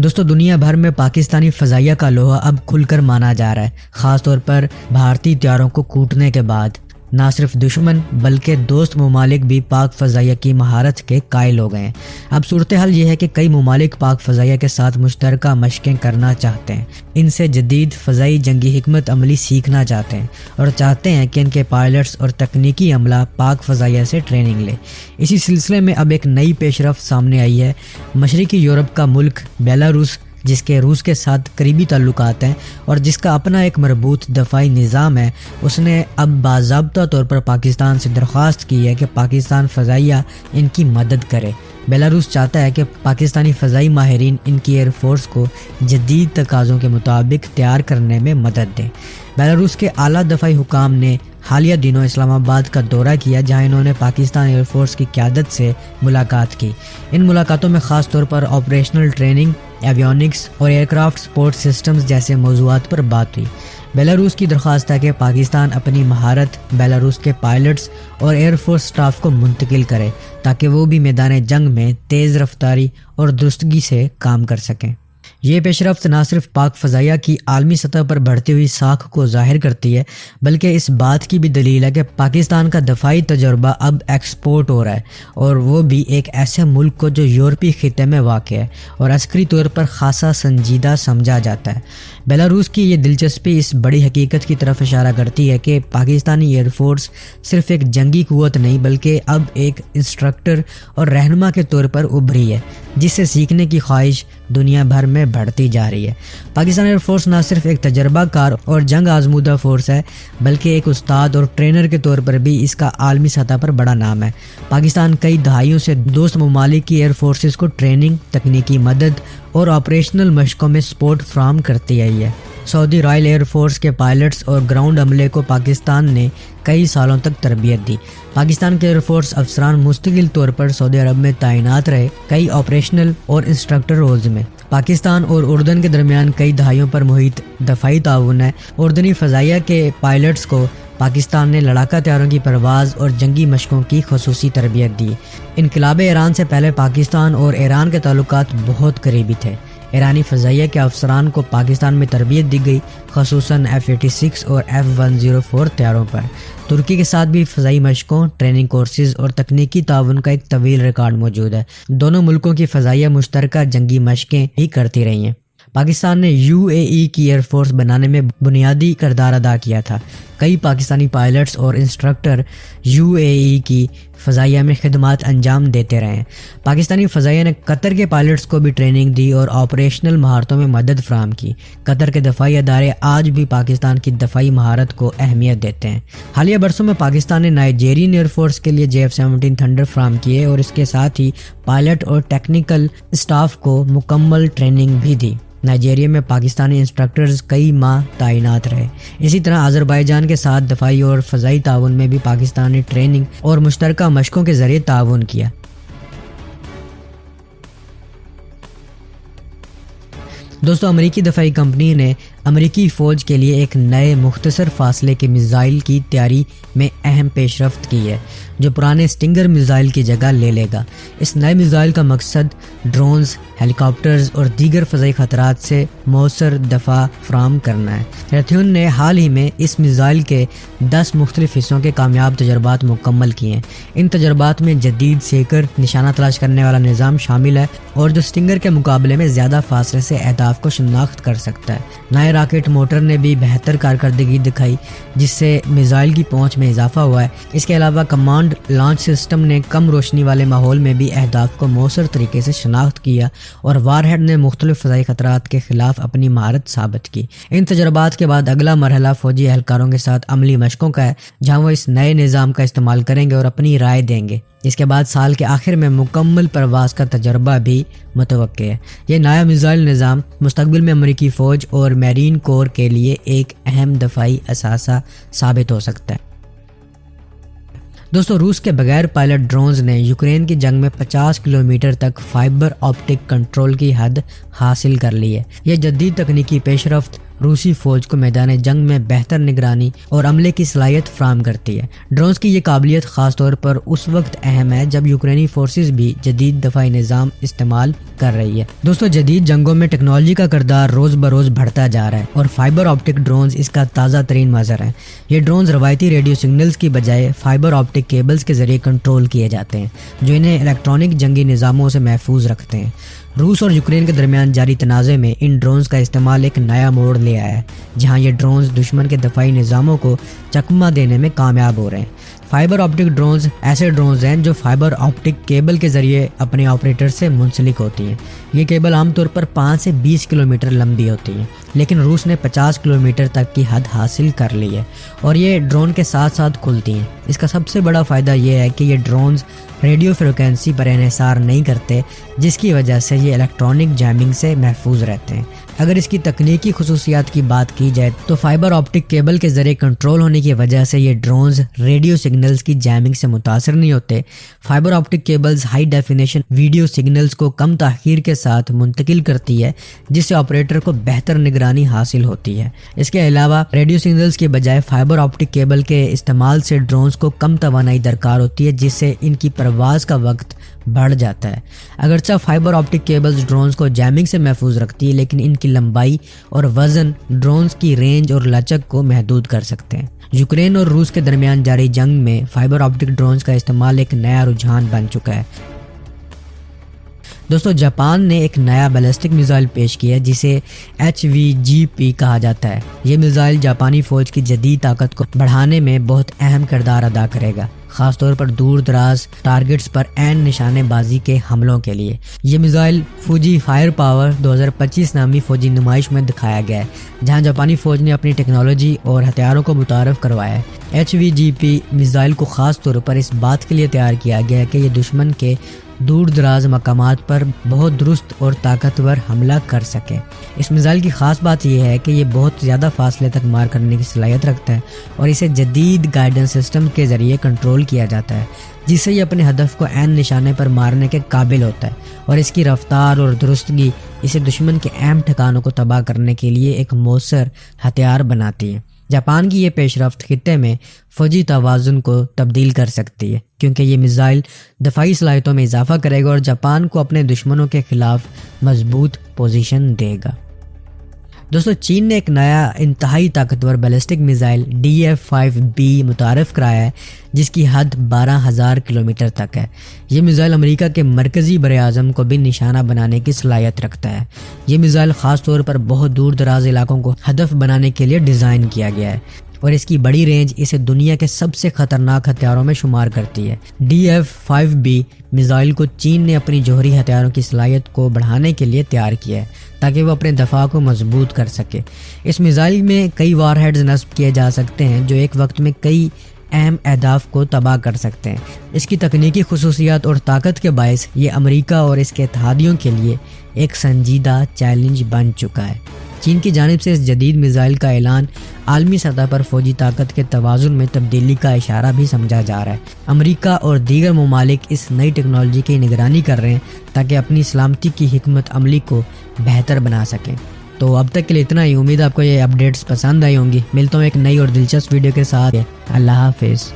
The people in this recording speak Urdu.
دوستو دنیا بھر میں پاکستانی فضائیہ کا لوہا اب کھل کر مانا جا رہا ہے، خاص طور پر بھارتی طیاروں کو کوٹنے کے بعد۔ نہ صرف دشمن بلکہ دوست ممالک بھی پاک فضائیہ کی مہارت کے قائل ہو گئے ہیں۔ اب صورتحال یہ ہے کہ کئی ممالک پاک فضائیہ کے ساتھ مشترکہ مشقیں کرنا چاہتے ہیں، ان سے جدید فضائی جنگی حکمت عملی سیکھنا چاہتے ہیں اور چاہتے ہیں کہ ان کے پائلٹس اور تکنیکی عملہ پاک فضائیہ سے ٹریننگ لے۔ اسی سلسلے میں اب ایک نئی پیش رفت سامنے آئی ہے۔ مشرقی یورپ کا ملک بیلاروس، جس کے روس کے ساتھ قریبی تعلقات ہیں اور جس کا اپنا ایک مربوط دفاعی نظام ہے، اس نے اب باضابطہ طور پر پاکستان سے درخواست کی ہے کہ پاکستان فضائیہ ان کی مدد کرے۔ بیلاروس چاہتا ہے کہ پاکستانی فضائی ماہرین ان کی ایئر فورس کو جدید تقاضوں کے مطابق تیار کرنے میں مدد دیں۔ بیلاروس کے اعلیٰ دفاعی حکام نے حالیہ دنوں اسلام آباد کا دورہ کیا، جہاں انہوں نے پاکستان ایئر فورس کی قیادت سے ملاقات کی۔ ان ملاقاتوں میں خاص طور پر آپریشنل ٹریننگ، ایویونکس اور ایئرکرافٹ سپورٹ سسٹمز جیسے موضوعات پر بات ہوئی۔ بیلاروس کی درخواست ہے کہ پاکستان اپنی مہارت بیلاروس کے پائلٹس اور ایئر فورس سٹاف کو منتقل کرے تاکہ وہ بھی میدان جنگ میں تیز رفتاری اور درستگی سے کام کر سکیں۔ یہ پیش رفت نہ صرف پاک فضائیہ کی عالمی سطح پر بڑھتی ہوئی ساکھ کو ظاہر کرتی ہے، بلکہ اس بات کی بھی دلیل ہے کہ پاکستان کا دفاعی تجربہ اب ایکسپورٹ ہو رہا ہے، اور وہ بھی ایک ایسے ملک کو جو یورپی خطے میں واقع ہے اور عسکری طور پر خاصا سنجیدہ سمجھا جاتا ہے۔ بیلاروس کی یہ دلچسپی اس بڑی حقیقت کی طرف اشارہ کرتی ہے کہ پاکستانی ایئر فورس صرف ایک جنگی قوت نہیں بلکہ اب ایک انسٹرکٹر اور رہنما کے طور پر ابھری ہے، جس سے سیکھنے کی خواہش دنیا بھر میں بڑھتی جا رہی ہے۔ پاکستان ایئر فورس نہ صرف ایک تجربہ کار اور جنگ آزمودہ فورس ہے، بلکہ ایک استاد اور ٹرینر کے طور پر بھی اس کا عالمی سطح پر بڑا نام ہے۔ پاکستان کئی دہائیوں سے دوست ممالک کی ایئر فورسز کو ٹریننگ، تکنیکی مدد اور آپریشنل مشقوں میں سپورٹ فراہم کرتی آئی ہے۔ سعودی رائل ایئر فورس کے پائلٹس اور گراؤنڈ عملے کو پاکستان نے کئی سالوں تک تربیت دی۔ پاکستان کے ایئر فورس افسران مستقل طور پر سعودی عرب میں تعینات رہے، کئی آپریشنل اور انسٹرکٹر رولز میں۔ پاکستان اور اردن کے درمیان کئی دہائیوں پر محیط دفاعی تعاون ہے۔ اردنی فضائیہ کے پائلٹس کو پاکستان نے لڑاکا طیاروں کی پرواز اور جنگی مشقوں کی خصوصی تربیت دی۔ انقلاب ایران سے پہلے پاکستان اور ایران کے تعلقات بہت قریبی تھے۔ ایرانی فضائیہ کے افسران کو پاکستان میں تربیت دی گئی، خصوصاً F-86 اور F-104 طیاروں پر۔ ترکی کے ساتھ بھی فضائی مشقوں، ٹریننگ کورسز اور تکنیکی تعاون کا ایک طویل ریکارڈ موجود ہے۔ دونوں ملکوں کی فضائیہ مشترکہ جنگی مشقیں بھی کرتی رہی ہیں۔ پاکستان نے UAE کی ایئر فورس بنانے میں بنیادی کردار ادا کیا تھا۔ کئی پاکستانی پائلٹس اور انسٹرکٹر UAE کی فضائیہ میں خدمات انجام دیتے رہے ہیں۔ پاکستانی فضائیہ نے قطر کے پائلٹس کو بھی ٹریننگ دی اور آپریشنل مہارتوں میں مدد فراہم کی۔ قطر کے دفاعی ادارے آج بھی پاکستان کی دفاعی مہارت کو اہمیت دیتے ہیں۔ حالیہ برسوں میں پاکستان نے نائجیرین ایئر فورس کے لیے JF-17 تھنڈر فراہم کیے اور اس کے ساتھ ہی پائلٹ اور ٹیکنیکل اسٹاف کو مکمل ٹریننگ بھی دی۔ نائجیریا میں پاکستانی انسٹرکٹرز کئی ماہ تعینات رہے۔ اسی طرح آذربائیجان کے ساتھ دفاعی اور فضائی تعاون میں بھی پاکستانی ٹریننگ اور مشترکہ مشقوں کے ذریعے تعاون کیا۔ دوستو امریکی دفاعی کمپنی نے امریکی فوج کے لیے ایک نئے مختصر فاصلے کے میزائل کی تیاری میں اہم پیش رفت کی ہے، جو پرانے سٹنگر میزائل کی جگہ لے لے گا۔ اس نئے میزائل کا مقصد ڈرونز، ہیلی کاپٹرز اور دیگر فضائی خطرات سے مؤثر دفاع فراہم کرنا ہے۔ ریتھیون نے حال ہی میں اس میزائل کے 10 مختلف حصوں کے کامیاب تجربات مکمل کیے ہیں۔ ان تجربات میں جدید سیکر نشانہ تلاش کرنے والا نظام شامل ہے، اور جو سٹنگر کے مقابلے میں زیادہ فاصلے سے اہداف کو شناخت کر سکتا ہے۔ نئے راکٹ موٹر نے بھی بہتر کارکردگی دکھائی، جس سے میزائل کی پہنچ میں اضافہ ہوا ہے۔ اس کے علاوہ کمانڈ لانچ سسٹم نے کم روشنی والے ماحول میں بھی اہداف کو مؤثر طریقے سے شناخت کیا، اور وار ہیڈ نے مختلف فضائی خطرات کے خلاف اپنی مہارت ثابت کی۔ ان تجربات کے بعد اگلا مرحلہ فوجی اہلکاروں کے ساتھ عملی مشقوں کا ہے، جہاں وہ اس نئے نظام کا استعمال کریں گے اور اپنی رائے دیں گے۔ اس کے بعد سال کے آخر میں مکمل پرواز کا تجربہ بھی متوقع ہے۔ یہ نیا میزائل نظام مستقبل میں امریکی فوج اور میرین کور کے لیے ایک اہم دفاعی اثاثہ ثابت ہو سکتا ہے۔ دوستو روس کے بغیر پائلٹ ڈرونز نے یوکرین کی جنگ میں 50 کلومیٹر تک فائبر آپٹک کنٹرول کی حد حاصل کر لی ہے۔ یہ جدید تکنیکی پیش رفت روسی فوج کو میدان جنگ میں بہتر نگرانی اور عملے کی صلاحیت فراہم کرتی ہے۔ ڈرونز کی یہ قابلیت خاص طور پر اس وقت اہم ہے جب یوکرینی فورسز بھی جدید دفاعی نظام استعمال کر رہی ہے۔ دوستو، جدید جنگوں میں ٹیکنالوجی کا کردار روز بروز بڑھتا جا رہا ہے اور فائبر آپٹک ڈرونز اس کا تازہ ترین مظہر ہیں۔ یہ ڈرونز روایتی ریڈیو سگنلز کی بجائے فائبر آپٹک کیبلز کے ذریعے کنٹرول کیے جاتے ہیں، جو انہیں الیکٹرانک جنگی نظاموں سے محفوظ رکھتے ہیں۔ روس اور یوکرین کے درمیان جاری تنازع میں ان ڈرونز کا استعمال ایک نیا موڑ لے آیا ہے، جہاں یہ ڈرونز دشمن کے دفاعی نظاموں کو چکمہ دینے میں کامیاب ہو رہے ہیں۔ فائبر آپٹک ڈرونز ایسے ڈرونز ہیں جو فائبر آپٹک کیبل کے ذریعے اپنے آپریٹر سے منسلک ہوتی ہیں۔ یہ کیبل عام طور پر 5 سے 20 کلومیٹر لمبی ہوتی ہے، لیکن روس نے 50 کلومیٹر تک کی حد حاصل کر لی ہے اور یہ ڈرون کے ساتھ ساتھ کھلتی ہیں۔ اس کا سب سے بڑا فائدہ یہ ہے کہ یہ ڈرونز ریڈیو فریکوینسی پر انحصار نہیں کرتے، جس کی وجہ سے یہ الیکٹرانک جیمنگ سے محفوظ رہتے ہیں۔ اگر اس کی تکنیکی خصوصیات کی بات کی جائے تو فائبر آپٹک کیبل کے ذریعے کنٹرول ہونے کی وجہ سے یہ ڈرونز ریڈیو سگنلز کی جیمنگ سے متاثر نہیں ہوتے۔ Fibre optic cables high definition video signals کو کم تاخیر کے ساتھ منتقل کرتی ہے، جس سے آپریٹر کو بہتر نگرانی حاصل ہوتی ہے۔ اس کے علاوہ ریڈیو سگنلز کے بجائے فائبر آپٹک کیبل کے استعمال سے ڈرونز کو کم توانائی درکار ہوتی ہے، جس سے ان کی پرواز کا وقت بڑھ جاتا ہے۔ اگرچہ فائبر آپٹک کیبلز ڈرونز کو جیمنگ سے محفوظ رکھتی ہے، لیکن ان کی لمبائی اور وزن ڈرونز کی رینج اور لچک کو محدود کر سکتے ہیں۔ یوکرین اور روس کے درمیان جاری جنگ میں فائبر آپٹک ڈرونز کا استعمال ایک نیا رجحان بن چکا ہے۔ دوستو، جاپان نے ایک نیا بیلسٹک میزائل پیش کیا ہے جسے HVGP کہا جاتا ہے۔ یہ میزائل جاپانی فوج کی جدید طاقت کو بڑھانے میں بہت اہم کردار ادا کرے گا، خاص طور پر دور دراز ٹارگٹس پر عین نشانے بازی کے حملوں کے لیے۔ یہ میزائل فوجی فائر پاور 2025 نامی فوجی نمائش میں دکھایا گیا ہے، جہاں جاپانی فوج نے اپنی ٹیکنالوجی اور ہتھیاروں کو متعارف کروایا ہے۔ HVGP میزائل کو خاص طور پر اس بات کے لیے تیار کیا گیا ہے کہ یہ دشمن کے دور دراز مقامات پر بہت درست اور طاقتور حملہ کر سکے۔ اس میزائل کی خاص بات یہ ہے کہ یہ بہت زیادہ فاصلے تک مار کرنے کی صلاحیت رکھتا ہے اور اسے جدید گائیڈنس سسٹم کے ذریعے کنٹرول کیا جاتا ہے، جس سے یہ اپنے ہدف کو عین نشانے پر مارنے کے قابل ہوتا ہے، اور اس کی رفتار اور درستگی اسے دشمن کے اہم ٹھکانوں کو تباہ کرنے کے لیے ایک مؤثر ہتھیار بناتی ہے۔ جاپان کی یہ پیش رفت خطے میں فوجی توازن کو تبدیل کر سکتی ہے، کیونکہ یہ میزائل دفاعی صلاحیتوں میں اضافہ کرے گا اور جاپان کو اپنے دشمنوں کے خلاف مضبوط پوزیشن دے گا۔ دوستو، چین نے ایک نیا انتہائی طاقتور بیلسٹک میزائل DF-5B متعارف کرایا ہے، جس کی حد 12,000 کلومیٹر تک ہے۔ یہ میزائل امریکہ کے مرکزی براعظم کو بھی نشانہ بنانے کی صلاحیت رکھتا ہے۔ یہ میزائل خاص طور پر بہت دور دراز علاقوں کو ہدف بنانے کے لیے ڈیزائن کیا گیا ہے، اور اس کی بڑی رینج اسے دنیا کے سب سے خطرناک ہتھیاروں میں شمار کرتی ہے۔ DF-5B میزائل کو چین نے اپنی جوہری ہتھیاروں کی صلاحیت کو بڑھانے کے لیے تیار کیا ہے، تاکہ وہ اپنے دفاع کو مضبوط کر سکے۔ اس میزائل میں کئی وار ہیڈز نصب کیے جا سکتے ہیں، جو ایک وقت میں کئی اہم اہداف کو تباہ کر سکتے ہیں۔ اس کی تکنیکی خصوصیات اور طاقت کے باعث یہ امریکہ اور اس کے اتحادیوں کے لیے ایک سنجیدہ چیلنج بن چکا ہے۔ چین کی جانب سے اس جدید میزائل کا اعلان عالمی سطح پر فوجی طاقت کے توازن میں تبدیلی کا اشارہ بھی سمجھا جا رہا ہے۔ امریکہ اور دیگر ممالک اس نئی ٹیکنالوجی کی نگرانی کر رہے ہیں تاکہ اپنی سلامتی کی حکمت عملی کو بہتر بنا سکیں۔ تو اب تک کے لیے اتنا ہی۔ امید آپ کو یہ اپڈیٹس پسند آئی ہوں گی۔ ملتا ہوں ایک نئی اور دلچسپ ویڈیو کے ساتھ۔ اللہ حافظ۔